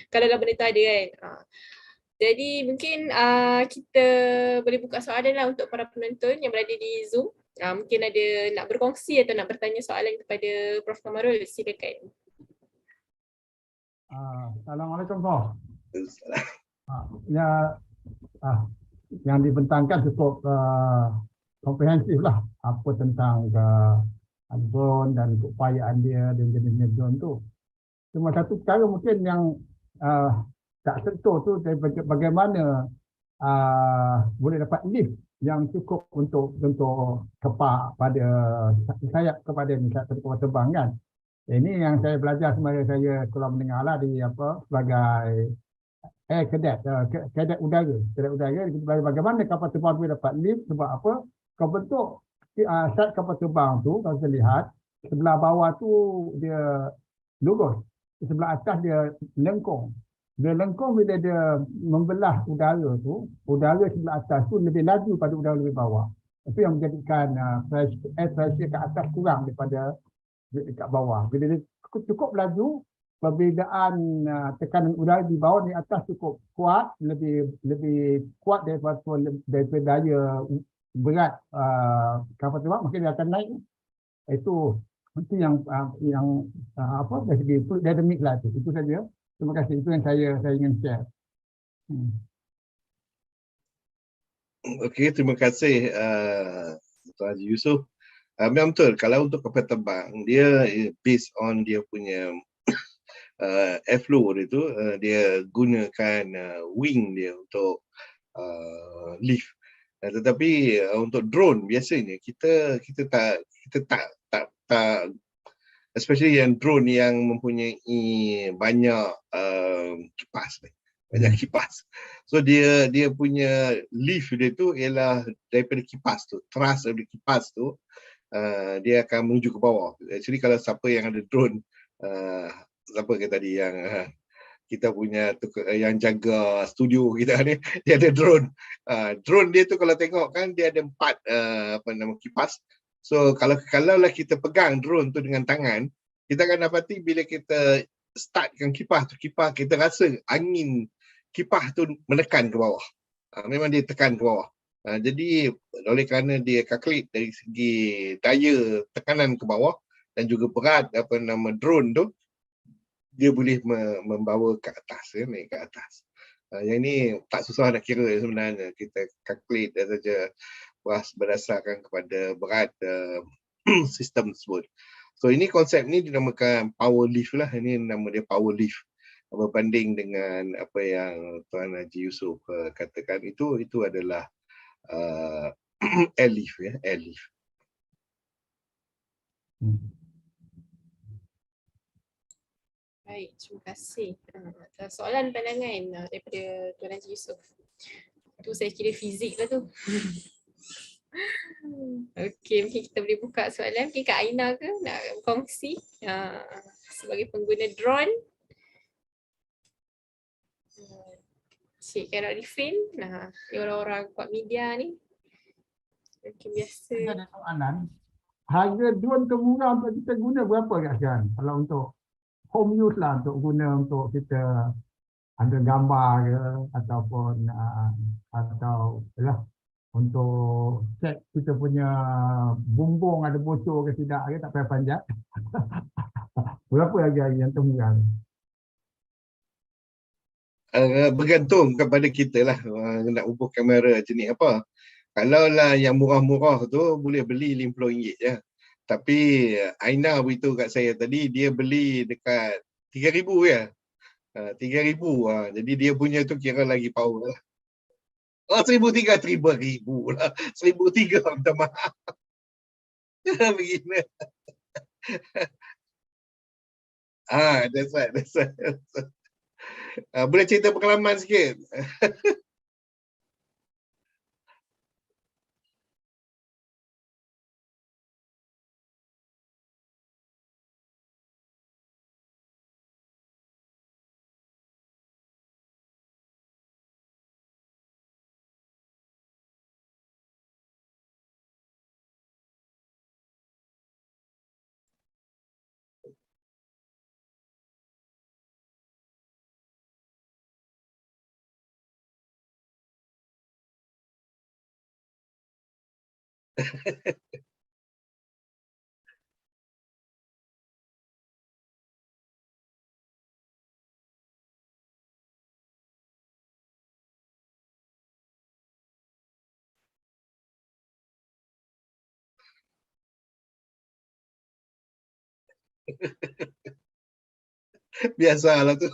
Kalau dah benda tu ada kan. Jadi mungkin kita boleh buka soalan lah untuk para penonton yang berada di Zoom. Mungkin ada nak berkongsi atau nak bertanya soalan kepada Prof. Kamarul, silakan. Assalamualaikum Prof. Ya, yang dibentangkan cukup komprehensif lah, apa tentang drone dan keupayaan dia dan jenis drone tu. Cuma satu perkara mungkin yang tak sentuh tu, bagaimana boleh dapat lift yang cukup untuk kepak pada sayap kepada kapal terbang kan. Ini yang saya belajar semasa saya sekolah menengah lah di sebagai kadet udara. Bagaimana kapal terbang boleh dapat lift, sebab apa? Kalau bentuk sat kapal terbang tu, kalau kita lihat, sebelah bawah tu dia lurus, sebelah atas dia lengkung. Dia lengkung bila dia membelah udara tu, udara sebelah atas tu lebih laju pada udara lebih bawah. Itu yang menjadikan air pressure ke atas kurang daripada dekat bawah. Bila dia cukup laju, perbezaan tekanan udara di bawah ni atas cukup kuat, lebih kuat daripada daya berat kapal terbang, maka dia akan naik. Itu yang dari segi dynamic lah tu. Itu saja. Terima kasih. Itu yang saya ingin share. Okey, terima kasih Tuan Haji Yusof. Memang betul, kalau untuk kapal terbang, dia based on dia punya airflow dia tu, dia gunakan wing dia untuk lift. Tetapi untuk drone biasanya kita tak especially yang drone yang mempunyai banyak kipas ni. Banyak kipas. So dia punya lift dia tu ialah daripada kipas tu, thrust daripada kipas tu, dia akan menuju ke bawah. Actually kalau siapa yang ada drone, siapa ke tadi yang kita punya yang jaga studio kita ni, dia ada drone. Drone dia tu kalau tengok kan dia ada 4 kipas. So kalau lah kita pegang drone tu dengan tangan, kita akan dapati bila kita startkan kipas tu, kita rasa angin kipas tu menekan ke bawah. Memang dia tekan ke bawah. Jadi oleh kerana dia calculate dari segi daya tekanan ke bawah dan juga berat drone tu, dia boleh membawa ke atas, naik ke atas. Yang ini tak susah nak kira sebenarnya. Kita calculate saja berdasarkan kepada berat sistem tersebut. So ini konsep ni dinamakan power lift lah. Ini nama dia power lift. Berbanding dengan apa yang Tuan Haji Yusof katakan, itu adalah Airlift ya, airlift. Baik, terima kasih. Soalan pandangan daripada Tuan Haji Yusof. Tu saya kira fizik lah tu. Okey, mungkin kita boleh buka soalan. Mungkin Kak Aina ke nak kongsi sebagai pengguna drone. Cik Kara Rifin, orang-orang kuat media ni. Mungkin biasa. Ada soalan. Harga drone termurah untuk kita guna berapa kat sekarang? Kalau untuk home use lah, untuk guna untuk kita ambil gambar ke ataupun atau lah untuk cek kita punya bumbung ada bocor ke tidak ke, tak payah panjat. Berapa harga yang termurah? Bergantung kepada kita lah nak ukur kamera jenis apa. Kalau lah yang murah-murah tu boleh beli RM50 je. Tapi Aina beritahu kat saya tadi dia beli dekat 3,000 ya. 3,000 jadi dia punya tu kira lagi power lah. 1,300 ribu lah. 1,300 minta maaf. Begini. That's right. Boleh cerita pengalaman sikit? Biasalah tu.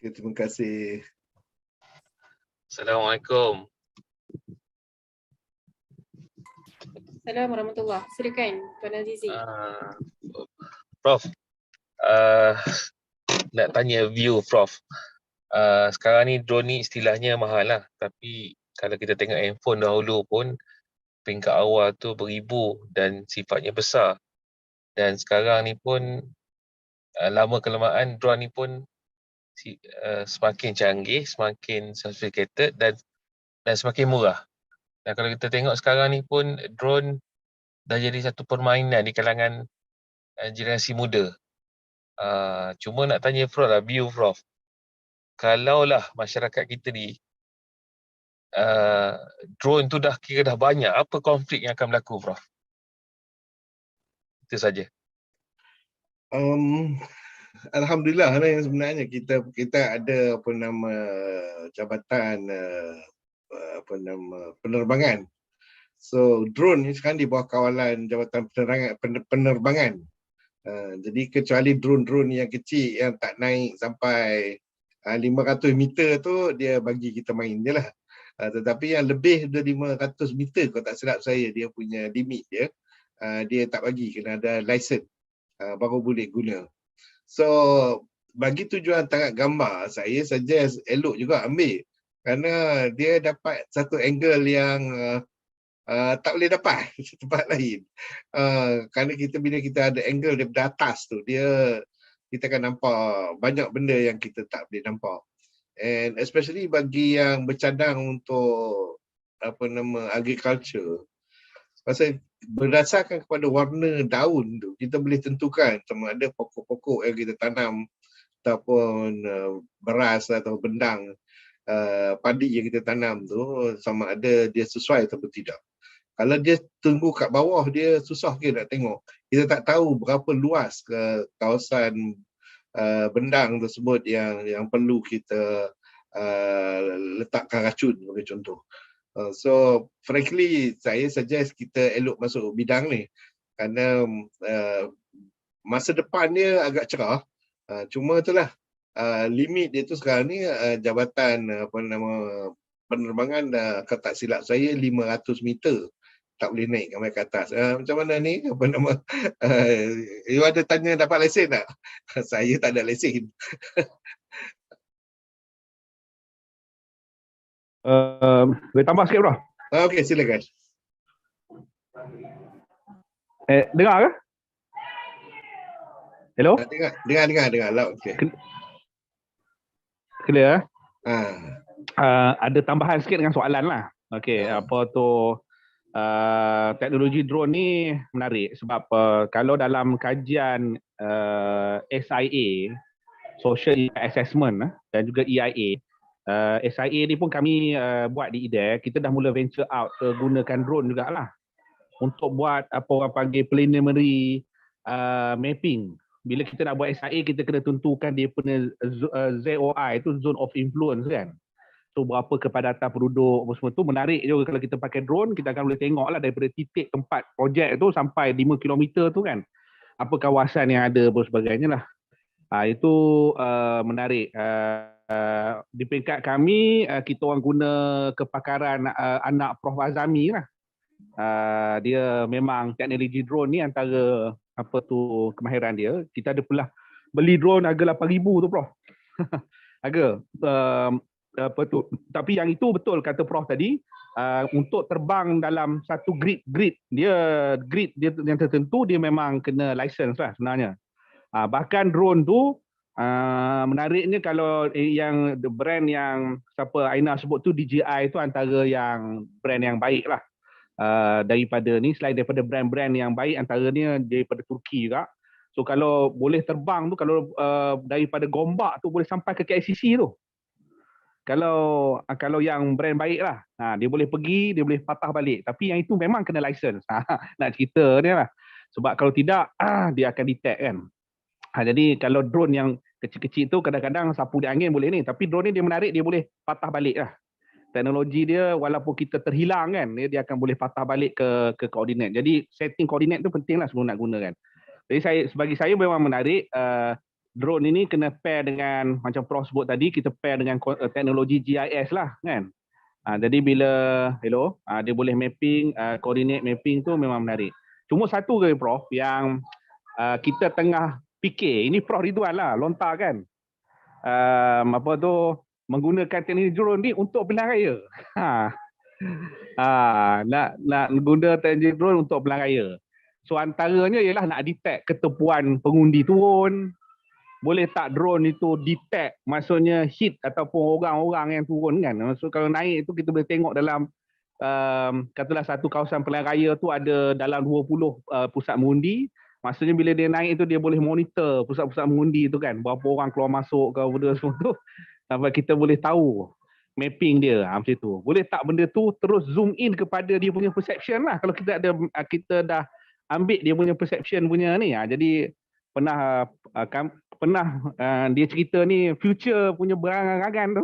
Terima kasih. Assalamualaikum. Assalamualaikum warahmatullahi. Silakan Tuan Azizi. Prof, nak tanya view Prof. Sekarang ni drone ni istilahnya mahal lah. Tapi kalau kita tengok handphone dahulu pun peringkat awal tu beribu dan sifatnya besar. Dan sekarang ni pun lama kelamaan drone ni pun semakin canggih, semakin sophisticated dan semakin murah. Dan kalau kita tengok sekarang ni pun drone dah jadi satu permainan di kalangan generasi muda. Cuma nak tanya Prof lah, view Prof. Kalaulah masyarakat kita ni drone tu dah kira dah banyak, apa konflik yang akan berlaku Prof? Itu saja. Alhamdulillah lah yang sebenarnya kita ada jabatan penerbangan. So drone ni sekarang di bawah kawalan Jabatan Penerbangan. Jadi kecuali drone-drone yang kecil yang tak naik sampai 500 meter tu dia bagi kita main je lah. Tetapi yang lebih dari 500 meter kalau tak silap saya dia punya limit dia. Dia tak bagi, kena ada license baru boleh guna. So bagi tujuan tangkap gambar saya suggest elok juga ambil kerana dia dapat satu angle yang tak boleh dapat tempat lain. Kerana bila kita ada angle daripada atas tu, kita akan nampak banyak benda yang kita tak boleh nampak. And especially bagi yang bercadang untuk agriculture, pasal berdasarkan kepada warna daun tu, kita boleh tentukan sama ada pokok-pokok yang kita tanam ataupun beras atau bendang padi yang kita tanam tu sama ada dia sesuai atau tidak. Kalau dia tunggu kat bawah, dia susah ke nak tengok. Kita tak tahu berapa luas ke kawasan bendang tersebut yang perlu kita letakkan racun sebagai contoh. So frankly saya suggest kita elok masuk bidang ni kerana masa depan dia agak cerah. Cuma itulah limit dia tu sekarang ni jabatan penerbangan kalau tak silap saya 500 meter tak boleh naik sampai ke atas. Macam mana ni? You ada tanya dapat lesen tak? Saya tak ada lesen. Boleh tambah sikit bro? Okey, silakan. Dengar ke? Hello? Dengar loud. Okay. Clear? Ada tambahan sikit dengan soalan lah. Okey, apa tu teknologi drone ni menarik sebab kalau dalam kajian SIA, Social Assessment dan juga EIA, SIA ni pun kami buat di IDER, kita dah mula venture out gunakan drone jugalah untuk buat apa orang panggil preliminary mapping. Bila kita nak buat SIA, kita kena tentukan dia punya ZOI itu zone of influence kan. So berapa kepadatan penduduk apa semua tu menarik juga kalau kita pakai drone, kita akan boleh tengok lah daripada titik tempat projek tu sampai 5 km tu kan. Apa kawasan yang ada dan sebagainya lah. Itu menarik. Di peringkat kami, kita orang guna kepakaran anak Prof Azami lah. Dia memang teknologi drone ni antara kemahiran dia. Kita ada pula beli drone harga 8,000 tu Prof. Harga tapi yang itu betul kata Prof tadi, untuk terbang dalam satu grid dia yang tertentu dia memang kena license lah sebenarnya. Bahkan drone tu menariknya kalau yang brand yang siapa Aina sebut tu DJI tu antara yang brand yang baik lah. Daripada ni, selain daripada brand-brand yang baik antaranya daripada Turki juga. So kalau boleh terbang tu, kalau daripada Gombak tu boleh sampai ke KLCC tu. Kalau yang brand baik lah, dia boleh pergi, dia boleh patah balik. Tapi yang itu memang kena license. Nak cerita dia lah. Sebab kalau tidak, dia akan detect kan. Jadi kalau drone yang kecil-kecil tu kadang-kadang sapu di angin boleh ni. Tapi drone ni dia menarik, dia boleh patah balik lah. Teknologi dia walaupun kita terhilang kan, dia akan boleh patah balik ke koordinat. Jadi setting koordinat tu penting lah sebelum nak guna kan. Jadi bagi saya memang menarik. Drone ini kena pair dengan macam Prof sebut tadi, kita pair dengan teknologi GIS lah kan. Jadi bila dia boleh mapping, coordinate mapping tu memang menarik. Cuma satu ke Prof yang kita tengah fikir, ini Prof Ridwan lah lontar kan. Menggunakan teknologi drone ni untuk pilihan raya. Nak guna teknologi drone untuk pilihan raya. So antaranya ialah nak detect ketepuan pengundi turun. Boleh tak drone itu detect maksudnya hit ataupun orang-orang yang turun kan. So kalau naik itu kita boleh tengok dalam katalah satu kawasan pilihan raya tu ada dalam 20 pusat mengundi. Maksudnya bila dia naik itu dia boleh monitor pusat-pusat mengundi tu kan. Berapa orang keluar masuk ke benda semua tu. Sampai kita boleh tahu mapping dia macam tu. Boleh tak benda tu terus zoom in kepada dia punya perception lah. Kalau kita dah ambil dia punya perception punya ni. Jadi pernah dia cerita ni future punya berangan-angan tu.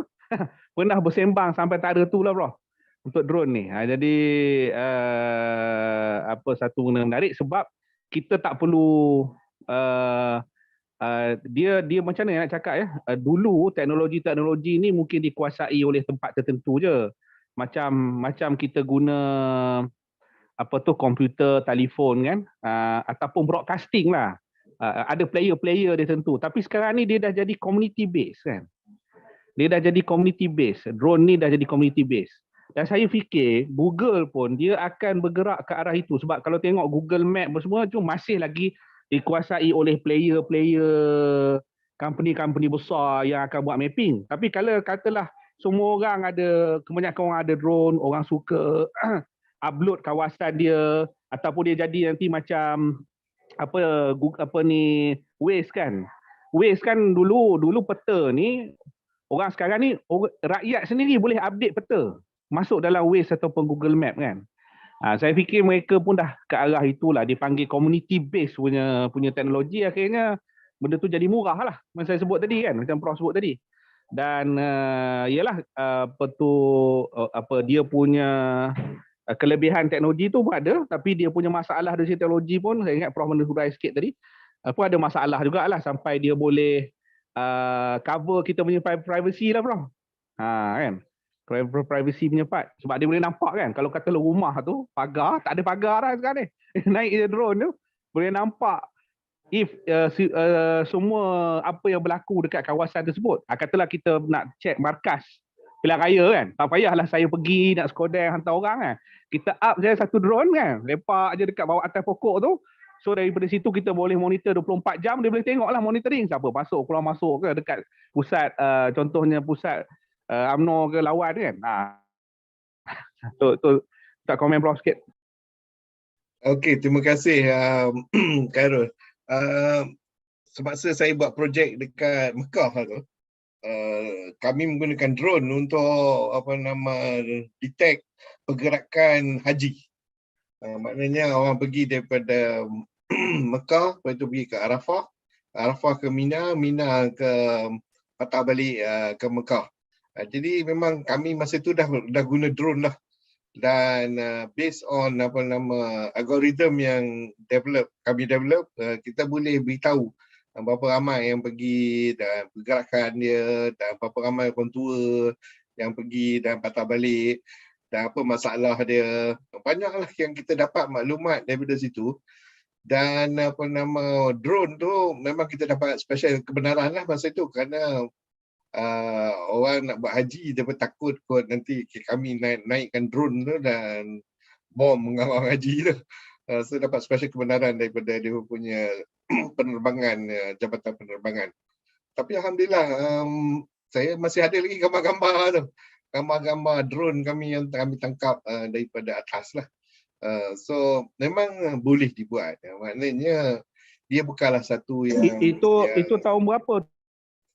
Pernah bersembang sampai tak ada tu lah bro. Untuk drone ni. Jadi satu benda menarik sebab kita tak perlu dia macam mana nak cakap ya. Dulu teknologi ni mungkin dikuasai oleh tempat tertentu je. Macam kita guna komputer, telefon kan, ataupun broadcasting lah. Ada player dia tentu. Tapi sekarang ni dia dah jadi community base kan. Dia dah jadi community base. Drone ni dah jadi community base. Dan saya fikir Google pun dia akan bergerak ke arah itu, sebab kalau tengok Google Map semua tu masih lagi dikuasai oleh player-player company-company besar yang akan buat mapping. Tapi kalau katalah semua orang ada, kebanyakan orang ada drone, orang suka upload kawasan dia, ataupun dia jadi nanti macam apa ni Waze kan. Waze kan dulu peta ni, orang sekarang ni rakyat sendiri boleh update peta masuk dalam Waze ataupun Google Map kan. Saya fikir mereka pun dah ke arah itulah, dipanggil community based punya teknologi, akhirnya benda tu jadi murah lah, macam saya sebut tadi kan, macam Prof sebut tadi. Dan ialah dia punya kelebihan teknologi tu pun ada, tapi dia punya masalah dari segi teknologi pun, saya ingat Prof menurut sikit tadi, pun ada masalah jugalah sampai dia boleh cover kita punya privacy lah Prof. Kan? Privacy punya part. Sebab dia boleh nampak kan, kalau kata rumah tu, pagar, tak ada pagar lah sekarang ni. Naik drone tu, boleh nampak if semua apa yang berlaku dekat kawasan tersebut. Katalah kita nak check markas pilihan raya kan, tak payahlah saya pergi nak skodeng hantar orang kan. Kita up je satu drone kan, lepak je dekat bawah atas pokok tu. So daripada situ kita boleh monitor 24 jam, dia boleh tengok lah monitoring siapa masuk, keluar masuk ke dekat pusat, contohnya pusat UMNO ke lawan kan. Tu tak komen Prof sikit. Okey, terima kasih Khairul. Semasa saya buat projek dekat Mekah tu, kami menggunakan drone untuk detect pergerakan haji. Maknanya orang pergi daripada Mekah, lepas itu pergi ke Arafah, Arafah ke Mina, Mina ke patah balik ke Mekah. Jadi memang kami masa itu dah guna drone lah, dan based on algoritma yang kami develop, kita boleh beritahu berapa ramai yang pergi dan pergerakan dia, dan berapa ramai orang tua yang pergi dan patah balik, dan apa masalah dia. Banyaklah yang kita dapat maklumat daripada situ. Dan drone tu memang kita dapat special kebenaran lah masa itu, kerana orang nak buat haji dia pun takut kot nanti kami naikkan drone tu dan bom mengawal haji tu. So dapat special kebenaran daripada dia punya penerbangan, jabatan penerbangan. Tapi alhamdulillah saya masih ada lagi gambar-gambar tu. Gambar-gambar drone kami yang kami tangkap daripada atas lah. So memang boleh dibuat. Maknanya dia bukanlah satu yang itu tahun berapa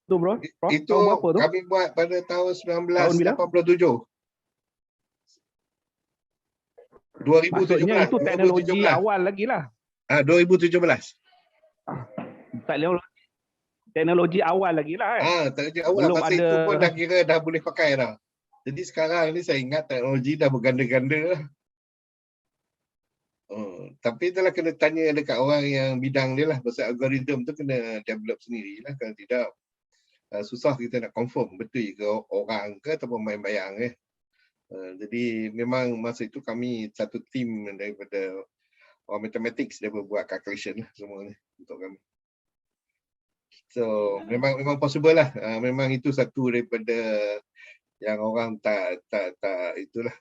tu Bro? Itu tahun berapa tu? Kami buat pada tahun Tahun bila? 1987. 2017. Maksudnya itu teknologi 2017. awal lagi lah. 2017. Teknologi awal lagi lah kan? Teknologi awal. Belum Masa ada... itu pun dah kira dah boleh pakai dah. Jadi sekarang ni saya ingat teknologi dah berganda-ganda lah. Tapi itulah kena tanya dekat orang yang bidang dia lah. Pasal algoritma tu kena develop sendiri lah. Kalau tidak, susah kita nak confirm betul ke orang ke ataupun main bayang . Jadi memang masa itu kami satu tim daripada orang mathematics, dia buat calculation lah semua ni untuk kami. So memang possible lah. Memang itu satu daripada yang orang tak itulah,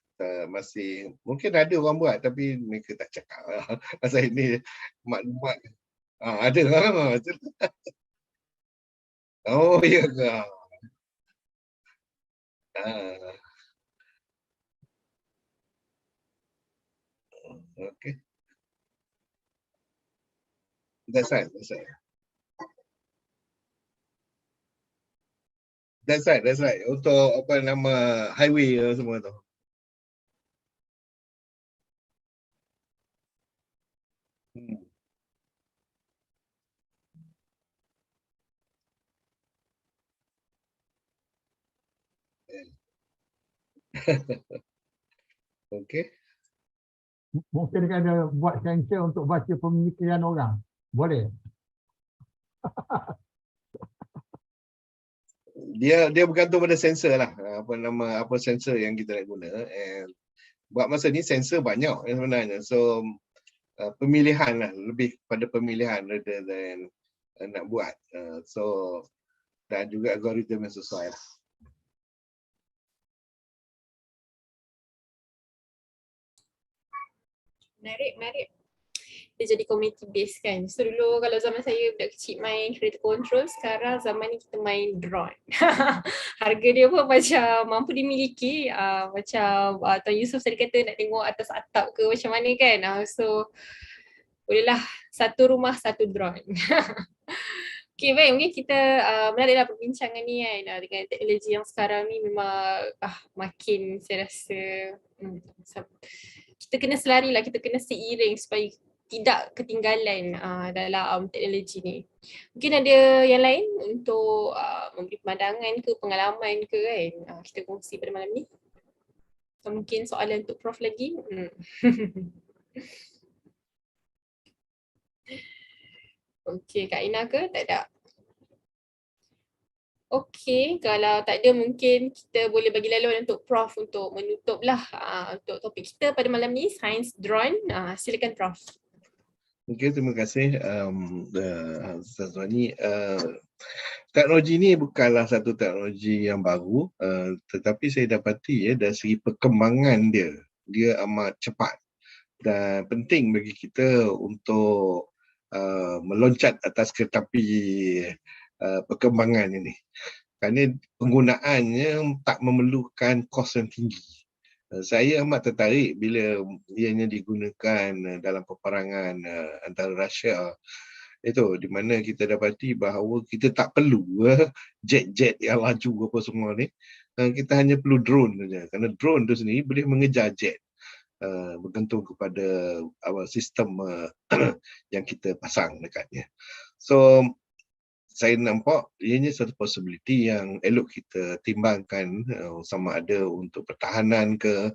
masih mungkin ada orang buat tapi mereka tak cakap lah. Pasal ini maklumat ada lah. Oh ya ke? Okay. That's right. Untuk highway semua tu. Okay. Mungkin kan ada buat sensor untuk baca pemikiran orang. Boleh? Dia bergantung pada sensor lah. Apa sensor yang kita nak guna. And buat masa ni sensor banyak sebenarnya. So pemilihan lah, lebih pada pemilihan rather than nak buat. So dan juga algoritma yang sesuai lah. Menarik. Dia jadi community based kan. So dulu kalau zaman saya budak kecil main creator control, sekarang zaman ni kita main drone. Harga dia pun macam mampu dimiliki, macam Tuan Yusof tadi kata nak tengok atas atap ke macam mana kan. So bolehlah satu rumah satu drone. Okay, baik, mungkin kita menariklah perbincangan ni kan, dengan teknologi yang sekarang ni memang makin saya rasa kita kena selari lah, kita kena seiring supaya tidak ketinggalan dalam teknologi ni. Mungkin ada yang lain untuk memberi pandangan ke, pengalaman ke kan, kita kongsi pada malam ni. Atau mungkin soalan untuk Prof lagi. Okey, Kak Ina ke? Tak ada? Okey, kalau tak ada mungkin kita boleh bagi laluan untuk Prof untuk menutup lah untuk topik kita pada malam ni, Sains Drone. Silakan Prof. Okay, terima kasih Ustaz Rani. Teknologi ni bukanlah satu teknologi yang baru, tetapi saya dapati dari segi perkembangan dia amat cepat dan penting bagi kita untuk meloncat atas keretapi perkembangan ini. Kerana penggunaannya tak memerlukan kos yang tinggi. Saya amat tertarik bila ianya digunakan dalam peperangan antara Rusia itu, di mana kita dapati bahawa kita tak perlu jet-jet yang laju apa semua ni. Kita hanya perlu drone saja, kerana drone tu sendiri boleh mengejar jet, bergantung kepada sistem yang kita pasang dekatnya. So saya nampak ianya satu possibility yang elok kita timbangkan, sama ada untuk pertahanan ke,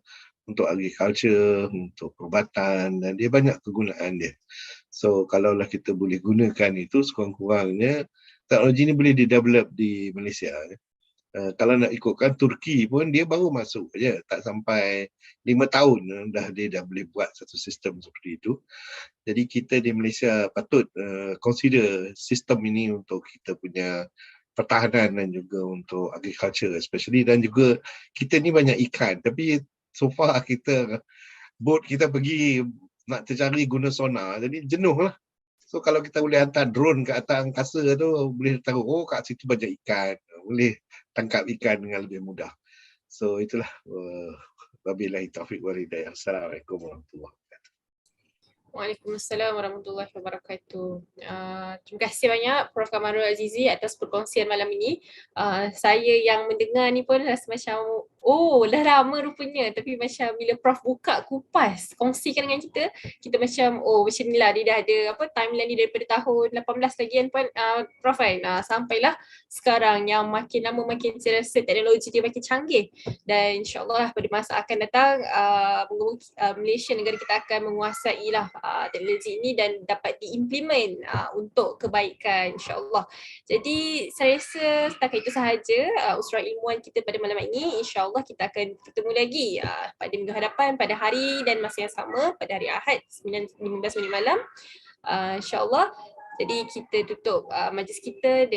untuk agriculture, untuk perubatan, dan dia banyak kegunaan dia. So kalaulah kita boleh gunakan itu, sekurang-kurangnya teknologi ini boleh di-develop di Malaysia. Kalau nak ikutkan Turki pun dia baru masuk je, tak sampai 5 tahun dah boleh buat satu sistem seperti itu. Jadi kita di Malaysia patut consider sistem ini untuk kita punya pertahanan dan juga untuk agriculture especially, dan juga kita ni banyak ikan, tapi so far boat kita pergi nak tercari guna sonar, jadi jenuh lah. So kalau kita boleh hantar drone ke atas angkasa tu, boleh tahu kat situ banyak ikan, boleh tangkap ikan dengan lebih mudah. So itulah, wabillahi taufiq wal hidayah. Assalamualaikum warahmatullahi wabarakatuh. Waalaikumsalam warahmatullahi wabarakatuh. Terima kasih banyak Prof Kamarul Azizi atas perkongsian malam ini. Saya yang mendengar ni pun rasa macam dah lama rupanya, tapi macam bila Prof buka kupas, kongsikan dengan kita macam macam ni lah, dia dah ada timeline ni daripada tahun 18 lagi kan Prof kan, sampailah sekarang yang makin lama makin saya rasa teknologi dia makin canggih, dan insyaAllah pada masa akan datang Malaysia, negara kita akan menguasai lah teknologi ini dan dapat diimplement untuk kebaikan insyaAllah. Jadi saya rasa setakat itu sahaja usrah ilmuwan kita pada malam ini. InsyaAllah kita akan bertemu lagi pada minggu hadapan, pada hari dan masa yang sama, pada hari Ahad 9:15 malam, InsyaAllah. Jadi kita tutup majlis kita dengan